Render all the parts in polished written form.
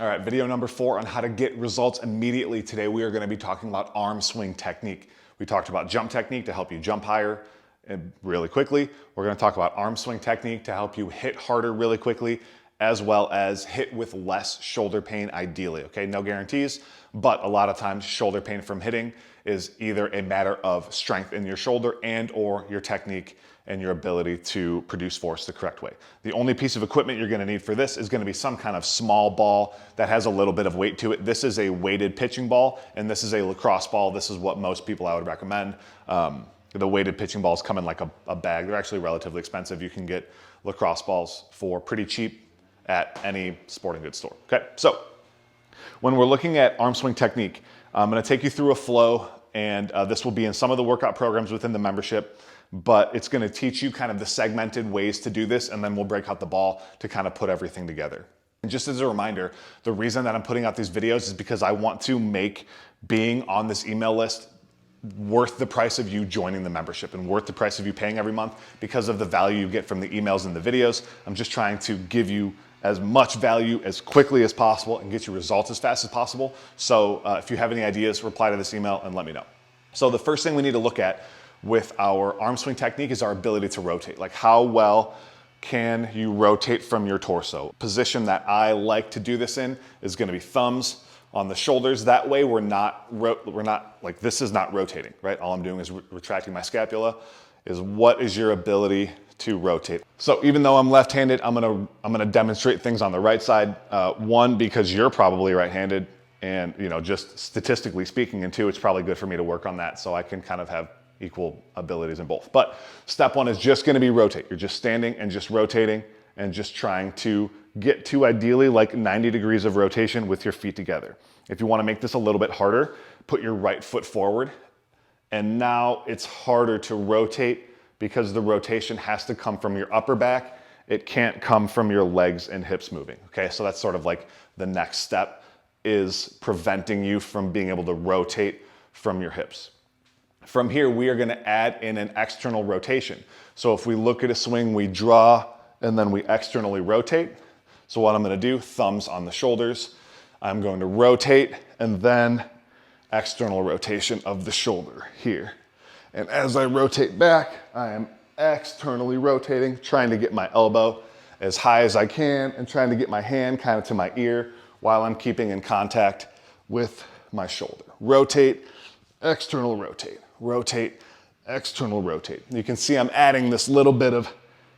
All right, video number 4 on how to get results immediately. Today we are going to be talking about arm swing technique. We talked about jump technique to help you jump higher and really quickly. We're going to talk about arm swing technique to help you hit harder really quickly, as well as hit with less shoulder pain ideally, okay? No guarantees, but a lot of times shoulder pain from hitting is either a matter of strength in your shoulder and or your technique and your ability to produce force the correct way. The only piece of equipment you're gonna need for this is gonna be some kind of small ball that has a little bit of weight to it. This is a weighted pitching ball, and this is a lacrosse ball. This is what most people I would recommend. The weighted pitching balls come in like a bag. They're actually relatively expensive. You can get lacrosse balls for pretty cheap at any sporting goods store, okay? So, when we're looking at arm swing technique, I'm gonna take you through a flow, and this will be in some of the workout programs within the membership, but it's gonna teach you kind of the segmented ways to do this, and then we'll break out the ball to kind of put everything together. And just as a reminder, the reason that I'm putting out these videos is because I want to make being on this email list worth the price of you joining the membership and worth the price of you paying every month because of the value you get from the emails and the videos. I'm just trying to give you as much value as quickly as possible and get you results as fast as possible. So if you have any ideas, reply to this email and let me know. So the first thing we need to look at with our arm swing technique is our ability to rotate. Like, how well can you rotate from your torso? Position that I like to do this in is gonna be thumbs on the shoulders. That way we're not like, this is not rotating, right? All I'm doing is retracting my scapula. Is what is your ability to rotate? So even though I'm left-handed, I'm gonna demonstrate things on the right side. One, because you're probably right-handed, and just statistically speaking, and two, it's probably good for me to work on that so I can kind of have equal abilities in both. But step one is just gonna be rotate. You're just standing and just rotating and just trying to get to ideally like 90 degrees of rotation with your feet together. If you wanna make this a little bit harder, put your right foot forward. And now it's harder to rotate because the rotation has to come from your upper back. It can't come from your legs and hips moving, okay? So that's sort of like the next step, is preventing you from being able to rotate from your hips. From here, we are gonna add in an external rotation. So if we look at a swing, we draw and then we externally rotate. So what I'm gonna do, thumbs on the shoulders, I'm going to rotate and then external rotation of the shoulder here. And as I rotate back, I am externally rotating, trying to get my elbow as high as I can and trying to get my hand kind of to my ear while I'm keeping in contact with my shoulder. Rotate, external rotate, rotate, external rotate. You can see I'm adding this little bit of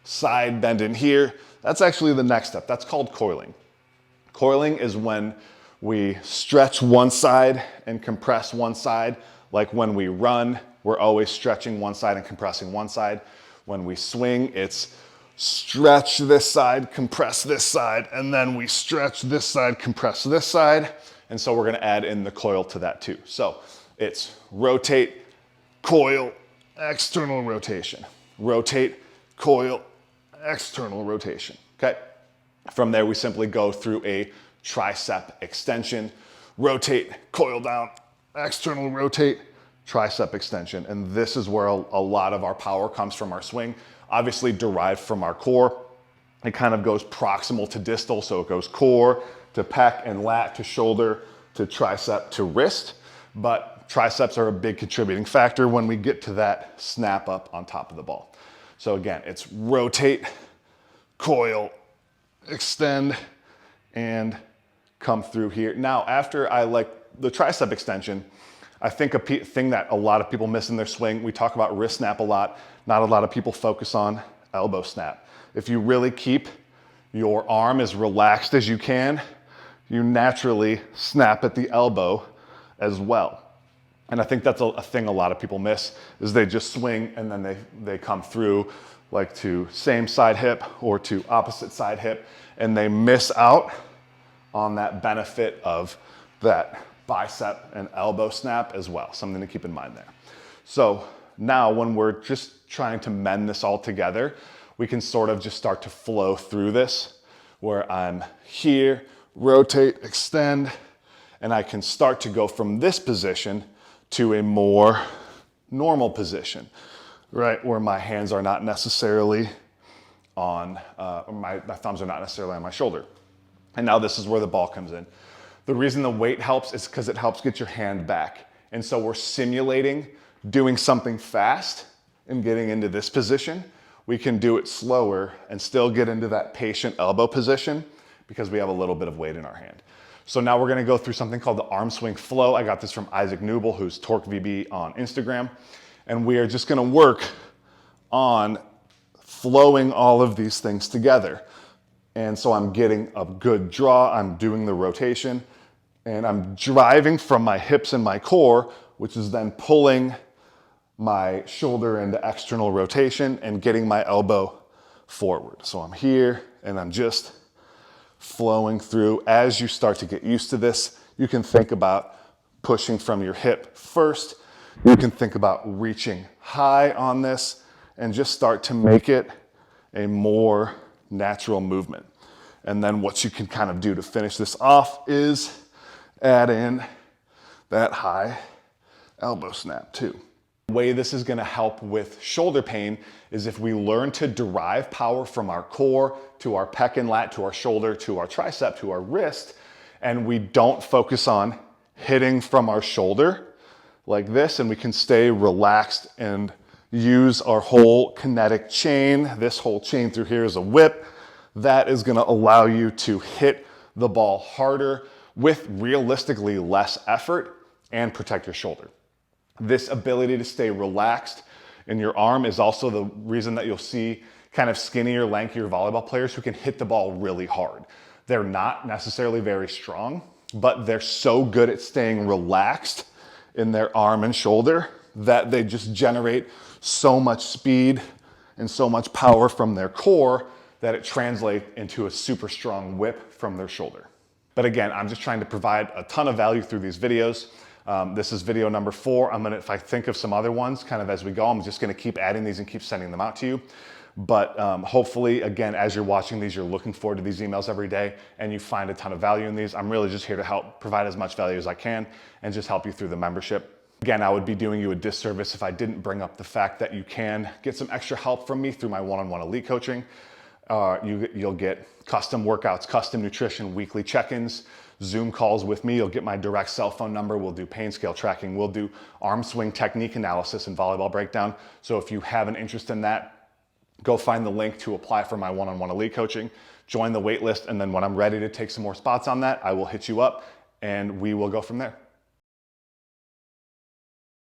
side bend in here. That's actually the next step. That's called coiling. Coiling is when we stretch one side and compress one side. Like when we run, we're always stretching one side and compressing one side. When we swing, it's stretch this side, compress this side, and then we stretch this side, compress this side. And so we're gonna add in the coil to that too. So it's rotate, coil, external rotation. Rotate, coil, external rotation, okay? From there, we simply go through a tricep extension, rotate, coil down, external rotate, tricep extension. And this is where a lot of our power comes from our swing, obviously derived from our core. It kind of goes proximal to distal, so it goes core to pec and lat to shoulder to tricep to wrist. But triceps are a big contributing factor when we get to that snap up on top of the ball. So again, it's rotate, coil, extend, and come through here. Now, after I like the tricep extension, I think a thing that a lot of people miss in their swing, we talk about wrist snap a lot. Not a lot of people focus on elbow snap. If you really keep your arm as relaxed as you can, you naturally snap at the elbow as well. And I think that's a thing a lot of people miss, is they just swing and then they come through like to same side hip or to opposite side hip, and they miss out on that benefit of that bicep and elbow snap as well. Something to keep in mind there. So now when we're just trying to mend this all together, we can sort of just start to flow through this, where I'm here, rotate, extend, and I can start to go from this position to a more normal position, right? Where my hands are not necessarily on, my thumbs are not necessarily on my shoulder. And now this is where the ball comes in. The reason the weight helps is because it helps get your hand back. And so we're simulating doing something fast and getting into this position. We can do it slower and still get into that patient elbow position because we have a little bit of weight in our hand. So now we're gonna go through something called the arm swing flow. I got this from Isaac Newble, who's TorqueVB on Instagram. And we are just gonna work on flowing all of these things together. And so I'm getting a good draw, I'm doing the rotation, and I'm driving from my hips and my core, which is then pulling my shoulder into external rotation and getting my elbow forward. So I'm here and I'm just flowing through. As you start to get used to this, you can think about pushing from your hip first. You can think about reaching high on this and just start to make it a more natural movement. And then what you can kind of do to finish this off is add in that high elbow snap too. The way this is gonna help with shoulder pain is if we learn to derive power from our core to our pec and lat, to our shoulder, to our tricep, to our wrist, and we don't focus on hitting from our shoulder like this, and we can stay relaxed and use our whole kinetic chain. This whole chain through here is a whip. That is gonna allow you to hit the ball harder with realistically less effort and protect your shoulder. This ability to stay relaxed in your arm is also the reason that you'll see kind of skinnier, lankier volleyball players who can hit the ball really hard. They're not necessarily very strong, but they're so good at staying relaxed in their arm and shoulder that they just generate so much speed and so much power from their core that it translates into a super strong whip from their shoulder. But again, I'm just trying to provide a ton of value through these videos. This is video number 4. If I think of some other ones kind of as we go, I'm just gonna keep adding these and keep sending them out to you. But hopefully, again, as you're watching these, you're looking forward to these emails every day and you find a ton of value in these. I'm really just here to help provide as much value as I can and just help you through the membership. Again, I would be doing you a disservice if I didn't bring up the fact that you can get some extra help from me through my one-on-one elite coaching. You'll get custom workouts, custom nutrition, weekly check-ins, Zoom calls with me. You'll get my direct cell phone number. We'll do pain scale tracking. We'll do arm swing technique analysis and volleyball breakdown. So if you have an interest in that, go find the link to apply for my one-on-one elite coaching, join the wait list, and then when I'm ready to take some more spots on that, I will hit you up and we will go from there.